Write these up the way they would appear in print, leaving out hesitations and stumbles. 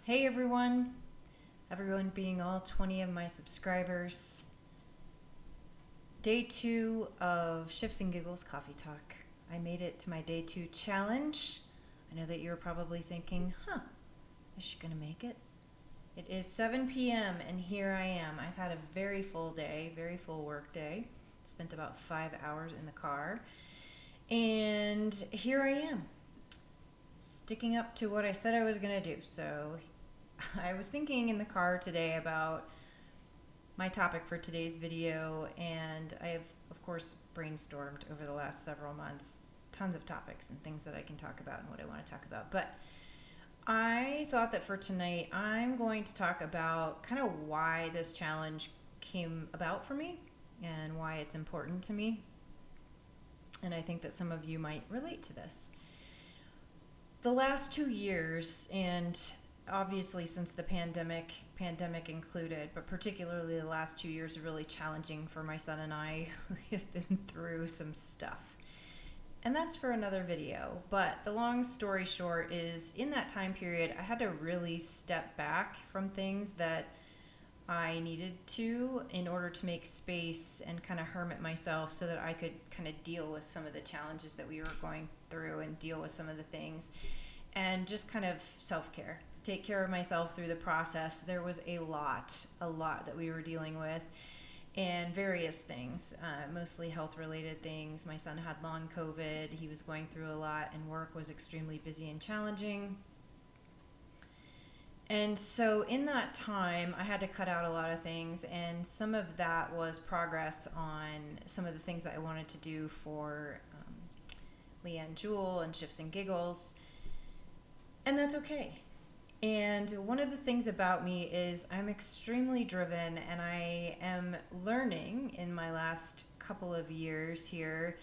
Hey everyone being all 20 of my subscribers. Day 2 of Shifts and Giggles Coffee Talk. I made it to my day 2 challenge. I know that you're probably thinking, is she gonna make it? It is 7 p.m. and here I am. I've had a very full day, very full work day. Spent about 5 hours in the car. And here I am, sticking up to what I said I was gonna do. So I was thinking in the car today about my topic for today's video, and I have, of course, brainstormed over the last several months tons of topics and things that I can talk about and what I want to talk about. But I thought that for tonight, I'm going to talk about kind of why this challenge came about for me and why it's important to me. And I think that some of you might relate to this. The last 2 years, and obviously since the pandemic included, but particularly the last 2 years are really challenging for my son and I. We have been through some stuff. And that's for another video. But the long story short is, in that time period, I had to really step back from things that I needed to in order to make space and kind of hermit myself so that I could kind of deal with some of the challenges that we were going through and deal with some of the things, and just kind of self-care. Take care of myself through the process. There was a lot that we were dealing with, and various things, mostly health-related things. My son had long COVID. He was going through a lot, and work was extremely busy and challenging. And so in that time, I had to cut out a lot of things, and some of that was progress on some of the things that I wanted to do for Leanne Jewel and Shifts and Giggles, and that's okay. And one of the things about me is I'm extremely driven, and I am learning in my last couple of years here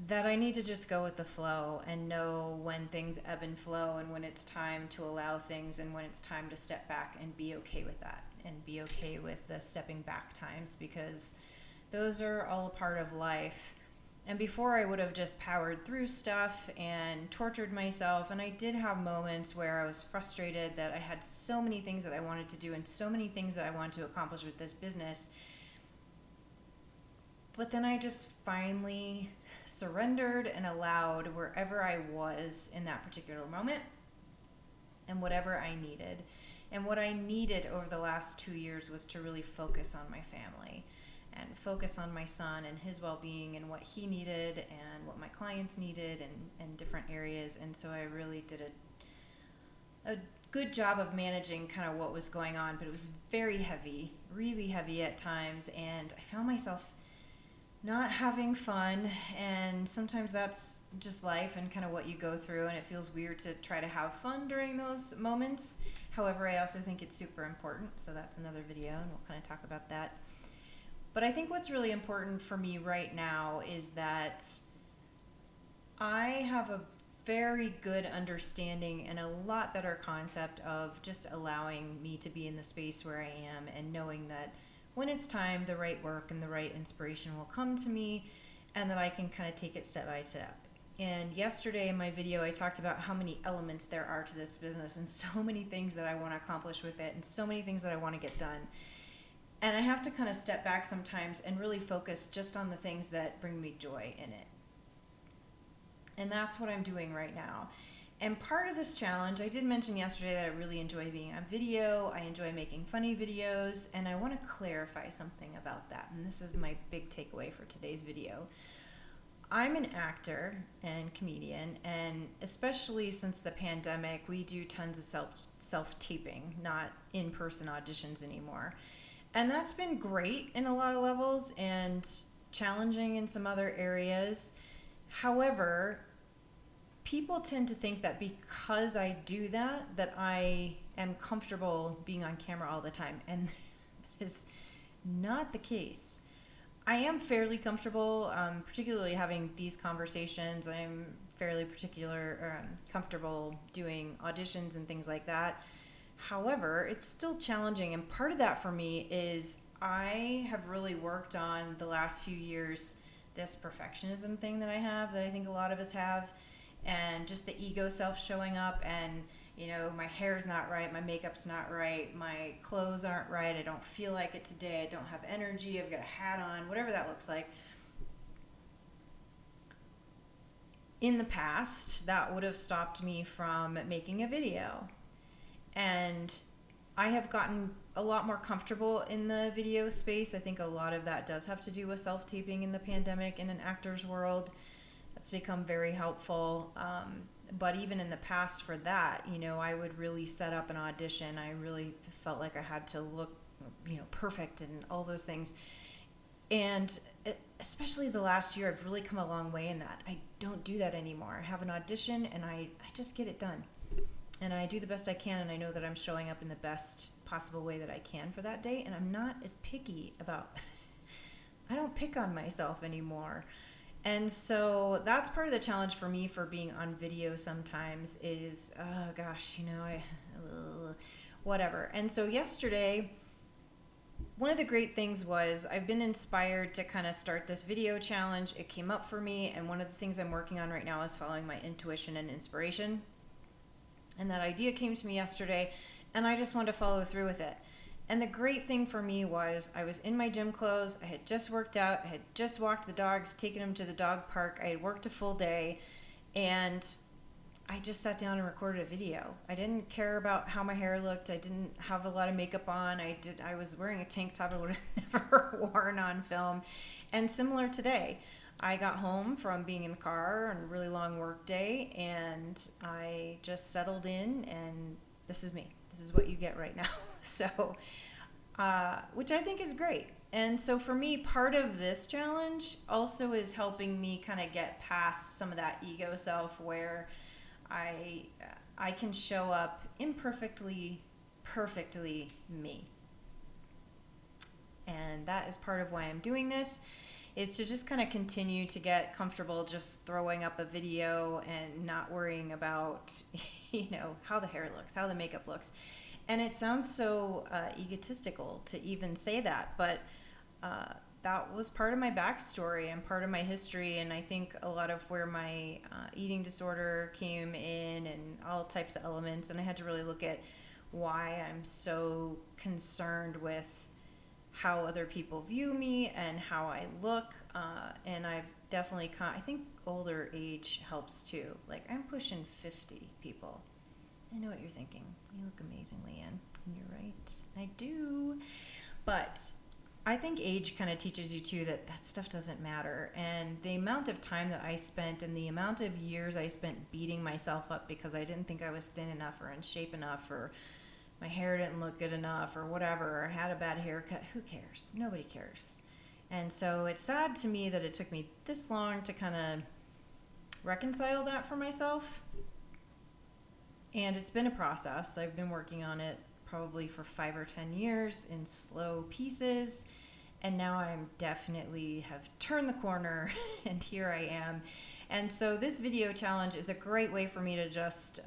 that I need to just go with the flow and know when things ebb and flow, and when it's time to allow things, and when it's time to step back, and be okay with that, and be okay with the stepping back times, because those are all a part of life. And before, I would have just powered through stuff and tortured myself, and I did have moments where I was frustrated that I had so many things that I wanted to do and so many things that I wanted to accomplish with this business. But then I just finally surrendered and allowed wherever I was in that particular moment and whatever I needed. And what I needed over the last 2 years was to really focus on my family and focus on my son and his well-being and what he needed and what my clients needed, and different areas. And so I really did a good job of managing kind of what was going on, but it was very heavy, really heavy at times, and I found myself not having fun. And sometimes that's just life and kind of what you go through, and it feels weird to try to have fun during those moments. However, I also think it's super important, so that's another video, and we'll kind of talk about that. But I think what's really important for me right now is that I have a very good understanding and a lot better concept of just allowing me to be in the space where I am, and knowing that when it's time, the right work and the right inspiration will come to me, and that I can kind of take it step by step. And yesterday in my video, I talked about how many elements there are to this business, and so many things that I want to accomplish with it, and so many things that I want to get done. And I have to kind of step back sometimes and really focus just on the things that bring me joy in it. And that's what I'm doing right now. And part of this challenge, I did mention yesterday that I really enjoy being on video. I enjoy making funny videos, and I want to clarify something about that. And this is my big takeaway for today's video. I'm an actor and comedian, and especially since the pandemic, we do tons of self-taping, not in-person auditions anymore. And that's been great in a lot of levels and challenging in some other areas. However, people tend to think that because I do that I am comfortable being on camera all the time, and that is not the case. I am fairly comfortable, particularly having these conversations. I'm fairly comfortable doing auditions and things like that. However, it's still challenging, and part of that for me is I have really worked on the last few years this perfectionism thing that I have, that I think a lot of us have, and just the ego self showing up, and My hair's not right, my makeup's not right, my clothes aren't right, I don't feel like it today, I don't have energy, I've got a hat on, whatever that looks like. In the past, that would have stopped me from making a video. And I have gotten a lot more comfortable in the video space. I think a lot of that does have to do with self-taping in the pandemic in an actor's world. That's become very helpful. But even in the past for that, I would really set up an audition. I really felt like I had to look, perfect and all those things. And especially the last year, I've really come a long way in that. I don't do that anymore. I have an audition and I just get it done. And I do the best I can, and I know that I'm showing up in the best possible way that I can for that day. And I'm not as picky about, I don't pick on myself anymore. And so that's part of the challenge for me for being on video sometimes is, oh gosh, whatever. And so yesterday, one of the great things was I've been inspired to kind of start this video challenge. It came up for me, and one of the things I'm working on right now is following my intuition and inspiration. And that idea came to me yesterday, and I just wanted to follow through with it. And the great thing for me was I was in my gym clothes, I had just worked out, I had just walked the dogs, taken them to the dog park, I had worked a full day, and I just sat down and recorded a video. I didn't care about how my hair looked. I didn't have a lot of makeup on. I was wearing a tank top I would have never worn on film. And similar today, I got home from being in the car on a really long work day, and I just settled in, and this is me. This is what you get right now. So, which I think is great. And so for me, part of this challenge also is helping me kind of get past some of that ego self where I can show up imperfectly, perfectly me. And that is part of why I'm doing this, is to just kind of continue to get comfortable just throwing up a video and not worrying about, how the hair looks, how the makeup looks. And it sounds so egotistical to even say that, but that was part of my backstory and part of my history, and I think a lot of where my eating disorder came in and all types of elements, and I had to really look at why I'm so concerned with how other people view me and how I look, and I've definitely, I think older age helps too. Like, I'm pushing 50, people. I know what you're thinking. You look amazing, Leanne. And you're right. I do. But I think age kind of teaches you too that stuff doesn't matter. And the amount of time that I spent and the amount of years I spent beating myself up because I didn't think I was thin enough or in shape enough, or my hair didn't look good enough, or whatever, or had a bad haircut. Who cares? Nobody cares. And so it's sad to me that it took me this long to kind of reconcile that for myself. And it's been a process. I've been working on it probably for 5 or 10 years in slow pieces. And now I'm definitely have turned the corner and here I am. And so this video challenge is a great way for me to just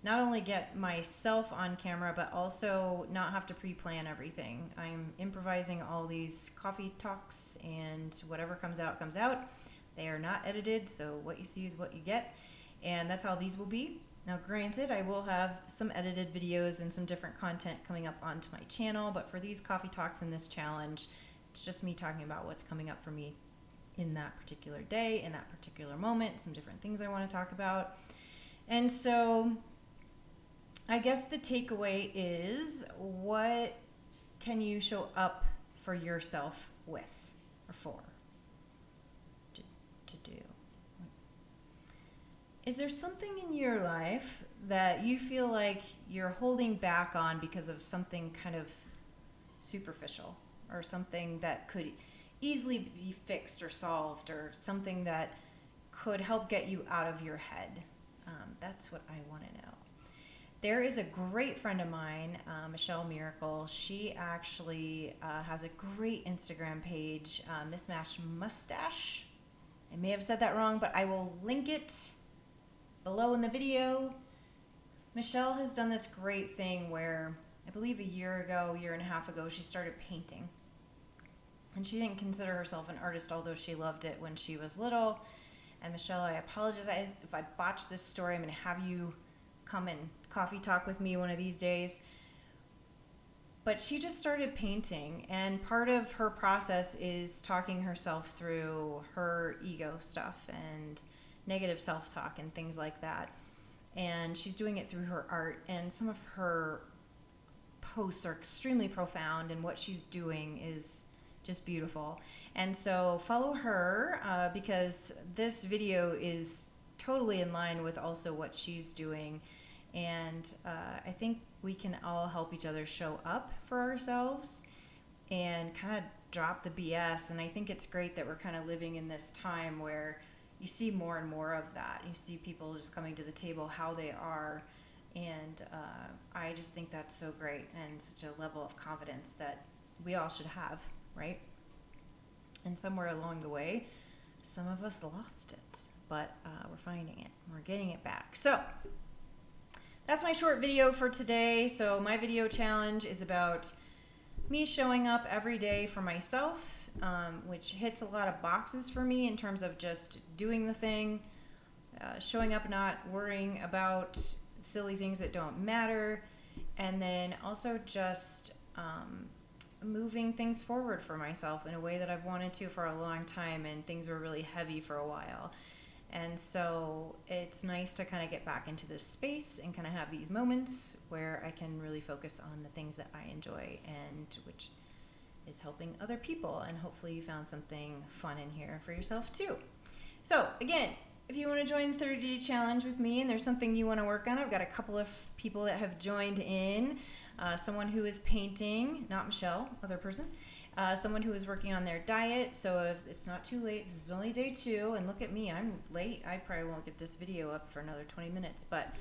not only get myself on camera, but also not have to pre-plan everything. I'm improvising all these coffee talks, and whatever comes out, comes out. They are not edited, so what you see is what you get. And that's how these will be. Now, granted, I will have some edited videos and some different content coming up onto my channel, but for these coffee talks and this challenge, it's just me talking about what's coming up for me in that particular day, in that particular moment, some different things I want to talk about. And so I guess the takeaway is, what can you show up for yourself with or for to do? Is there something in your life that you feel like you're holding back on because of something kind of superficial, or something that could easily be fixed or solved, or something that could help get you out of your head? That's what I want to know. There is a great friend of mine, Michelle Miracle. She actually has a great Instagram page, Mismatched Mustache. I may have said that wrong, but I will link it below in the video. Michelle has done this great thing where, I believe a year and a half ago, she started painting. And she didn't consider herself an artist, although she loved it when she was little. And Michelle, I apologize if I botched this story. I'm going to have you come and coffee talk with me one of these days. But she just started painting, and part of her process is talking herself through her ego stuff and negative self-talk and things like that. And she's doing it through her art, and some of her posts are extremely profound, and what she's doing is just beautiful. And so follow her because this video is totally in line with also what she's doing. And I think we can all help each other show up for ourselves and kind of drop the BS. And I think it's great that we're kind of living in this time where you see more and more of that. You see people just coming to the table how they are. And I just think that's so great and such a level of confidence that we all should have, right? And somewhere along the way, some of us lost it, but we're finding it. We're getting it back. So that's my short video for today. So my video challenge is about me showing up every day for myself, which hits a lot of boxes for me in terms of just doing the thing, showing up, not worrying about silly things that don't matter, and then also just moving things forward for myself in a way that I've wanted to for a long time, and things were really heavy for a while. And so it's nice to kind of get back into this space and kind of have these moments where I can really focus on the things that I enjoy, and which is helping other people. And hopefully you found something fun in here for yourself too. So again, if you want to join the 30-day challenge with me and there's something you want to work on, I've got a couple of people that have joined in. Someone who is painting, not Michelle, other person. Someone who is working on their diet. So if it's not too late, this is only day 2, and look at me, I'm late. I probably won't get this video up for another 20 minutes, but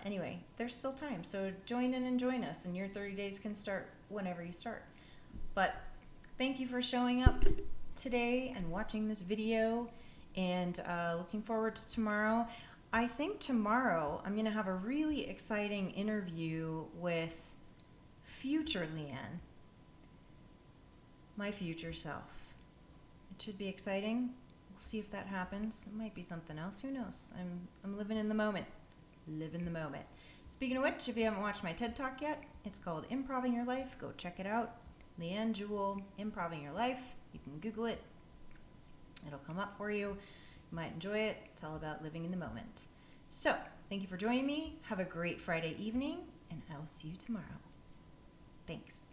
anyway, there's still time. So join in and join us, and your 30 days can start whenever you start. But thank you for showing up today and watching this video, and looking forward to tomorrow. I think tomorrow I'm going to have a really exciting interview with future Leanne, my future self. It should be exciting. We'll see if that happens. It might be something else. Who knows? I'm living in the moment. Live in the moment. Speaking of which, if you haven't watched my TED Talk yet, it's called Improving Your Life. Go check it out. Leanne Jewell, Improving Your Life. You can Google it. It'll come up for you. You might enjoy it. It's all about living in the moment. So, thank you for joining me. Have a great Friday evening, and I'll see you tomorrow. Thanks.